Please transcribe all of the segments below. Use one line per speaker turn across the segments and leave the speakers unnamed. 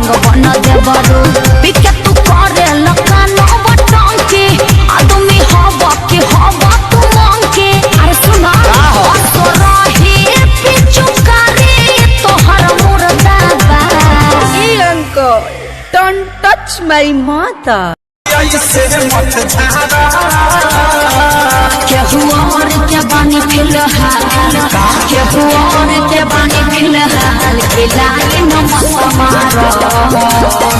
रंग बना देवरू पिके तू करे लकानो बटन के आदमी हवा के हवा तू मांग के अरे सुना और तो रही पिचुकारी तोहर मुर्दा बा
ए अंकल डोंट टच माय माता
क्या हुआ और क्या बानी फिलहाल क्या हुआ और क्या बानी फिलहाल खिलाए न मत मारो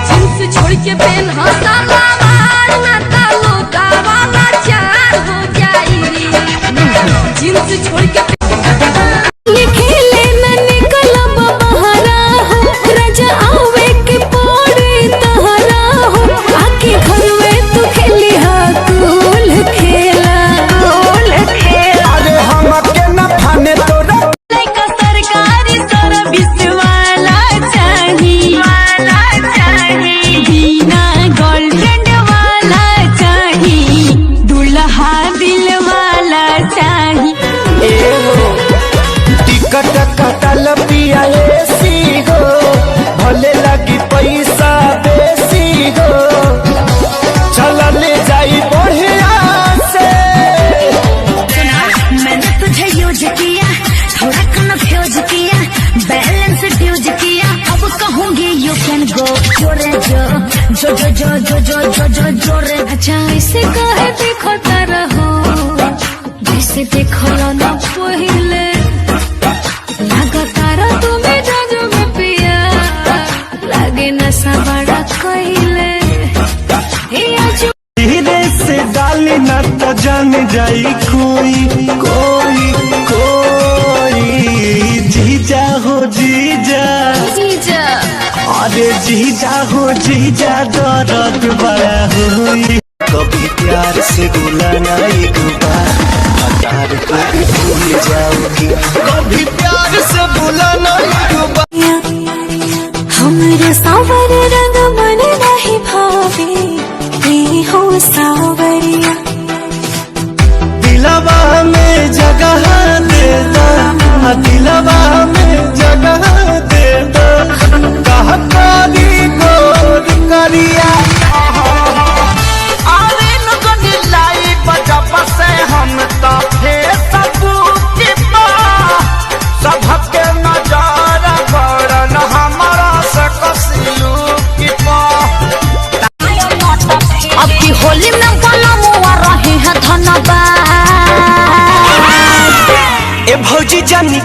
जींस छोड़ के पेन हंसा मार ना तालो गावाला चार हो जाई जींस छोड़ के
कटल पिया एसी हो भले लगी पैसा बेसी हो चल ले जाई बढ़िया से
मैंने तुझे यूज किया थोड़ा कन्फ्यूज किया बैलेंस ड्यूज किया अब कहूँगी यू कैन गो जोरे जो जो जो जो जो जो जो जो जोरे अच्छा ऐसे कहे देखो रहो जैसे देखो ना पहले लगातार तुम्हें जो में पिया लगे नशा बड़ा कहले
धीरे से डाली न तो जान जाई कोई कोई कोई जीजा हो जीजा
जीजा
अरे जीजा हो जीजा दर्द बड़ा हुई कभी प्यार से बुलाना एक बार कभी भूल जाओगी कभी प्यार से बुलाना एक बार
हमरे सावर रंग मन नहीं भावे हो सावरिया
दिलवा में जगह दे दो दिलवा में जगह दे दो कहा काली गोर करिया हम तो सबके नजारा बड़न हमारा से कसिलू की
अब की होली में बोला मुआ रहे हैं धन्यवाद
ए भौजी जानी